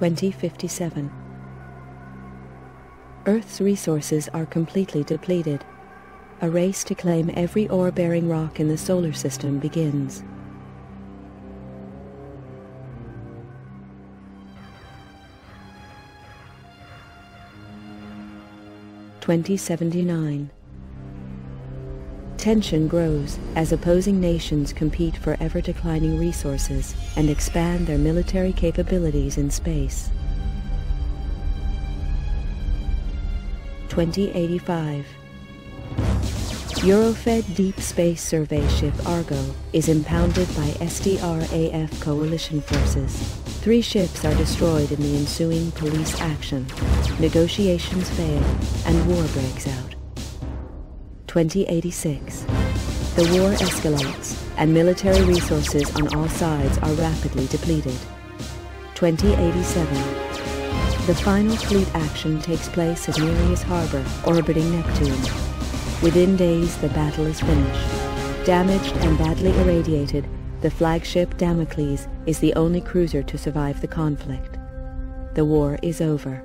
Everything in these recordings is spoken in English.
2057. Earth's resources are completely depleted. A race to claim every ore-bearing rock in the solar system begins. (2079). Tension grows as opposing nations compete for ever-declining resources and expand their military capabilities in space. 2085. Eurofed Deep Space Survey ship Argo is impounded by SDRAF coalition forces. 3 ships are destroyed in the ensuing police action. Negotiations fail and war breaks out. 2086. The war escalates and military resources on all sides are rapidly depleted. 2087. The final fleet action takes place at Nereus Harbor, orbiting Neptune. Within days, the battle is finished. Damaged and badly irradiated, the flagship Damocles is the only cruiser to survive the conflict. The war is over.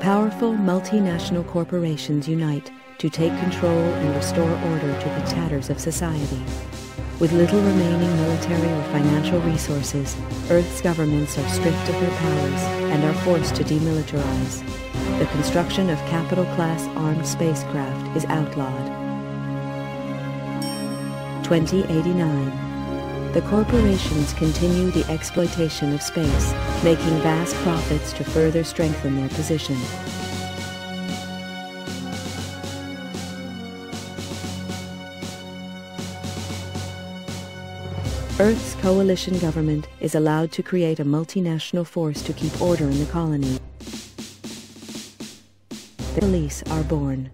Powerful multinational corporations unite to take control and restore order to the tatters of society. With little remaining military or financial resources, Earth's governments are stripped of their powers and are forced to demilitarize. The construction of capital-class armed spacecraft is outlawed. 2089. The corporations continue the exploitation of space, making vast profits to further strengthen their position. Earth's coalition government is allowed to create a multinational force to keep order in the colony. The police are born.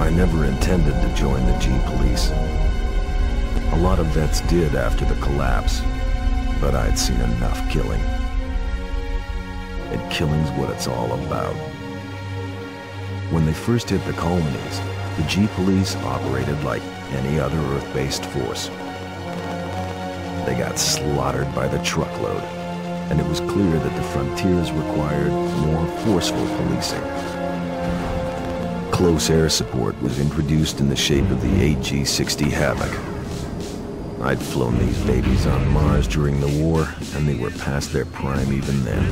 I never intended to join the G Police. A lot of vets did after the collapse, but I'd seen enough killing. And killing's what it's all about. When they first hit the colonies, the G Police operated like any other Earth-based force. They got slaughtered by the truckload, and it was clear that the frontiers required more forceful policing. Close air support was introduced in the shape of the AG-60 Havoc. I'd flown these babies on Mars during the war, and they were past their prime even then.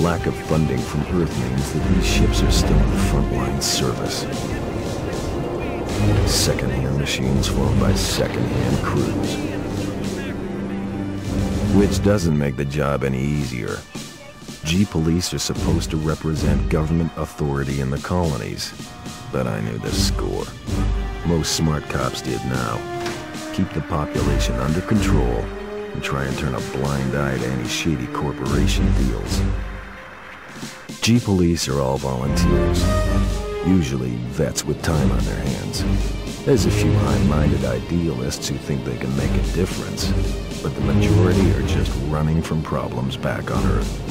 Lack of funding from Earth means that these ships are still in frontline service. Second-hand machines flown by second-hand crews. Which doesn't make the job any easier. G Police are supposed to represent government authority in the colonies, but I knew the score. Most smart cops did now. Keep the population under control and try and turn a blind eye to any shady corporation deals. G Police are all volunteers, usually vets with time on their hands. There's a few high-minded idealists who think they can make a difference, but the majority are just running from problems back on Earth.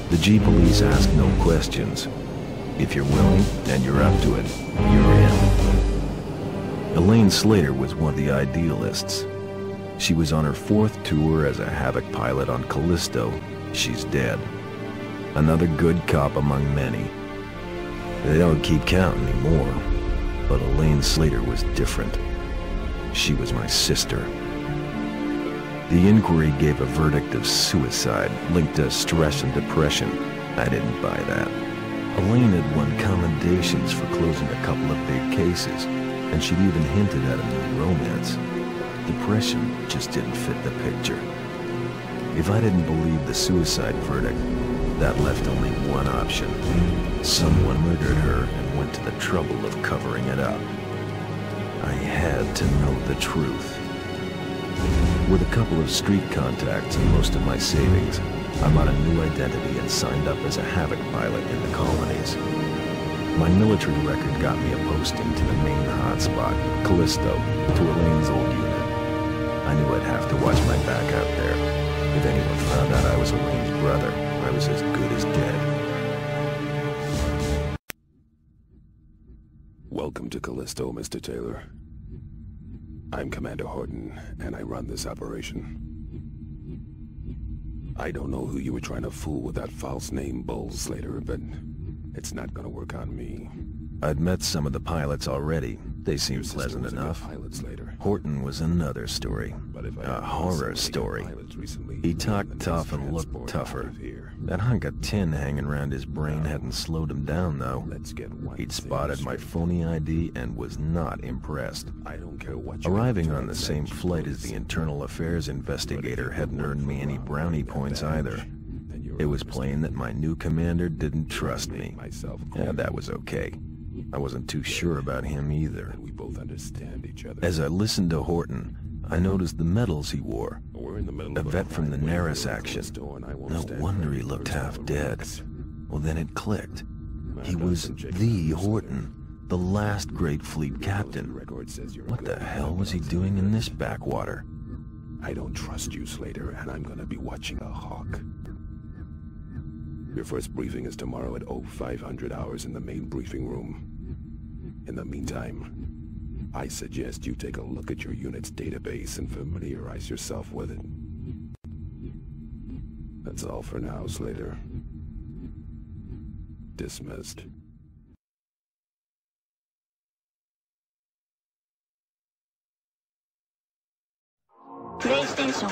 The G Police ask no questions. If you're willing and you're up to it, you're in. Elaine Slater was one of the idealists. She was on her 4th tour as a Havoc pilot on Callisto. She's dead. Another good cop among many. They don't keep count anymore, but Elaine Slater was different. She was my sister. The inquiry gave a verdict of suicide linked to stress and depression. I didn't buy that. Elaine had won commendations for closing a couple of big cases, and she'd even hinted at a new romance. Depression just didn't fit the picture. If I didn't believe the suicide verdict, that left only one option. Someone murdered her and went to the trouble of covering it up. I had to know the truth. With a couple of street contacts and most of my savings, I bought a new identity and signed up as a Havoc pilot in the colonies. My military record got me a posting to the main hotspot, Callisto, to Elaine's old unit. I knew I'd have to watch my back out there. If anyone found out I was Elaine's brother, I was as good as dead. Welcome to Callisto, Mr. Taylor. I'm Commander Horton, and I run this operation. I don't know who you were trying to fool with that false name, Bull Slater, but it's not gonna work on me. I'd met some of the pilots already. They seemed pleasant enough. Horton was another story. A horror story. He talked tough and looked tougher. That hunk of tin hanging around his brain hadn't slowed him down, though. He'd spotted my phony ID and was not impressed. Arriving on the same flight as the internal affairs investigator hadn't earned me any brownie points either. It was plain that my new commander didn't trust me. Yeah, that was okay. I wasn't too sure about him either. As I listened to Horton, I noticed the medals he wore. A vet from the Naris action. No wonder he looked half dead. Well, then it clicked. He was the Horton, the last great fleet captain. What the hell was he doing in this backwater? I don't trust you, Slater, and I'm gonna be watching a hawk. Your first briefing is tomorrow at 0500 hours in the main briefing room. In the meantime, I suggest you take a look at your unit's database and familiarize yourself with it. That's all for now, Slater. Dismissed. PlayStation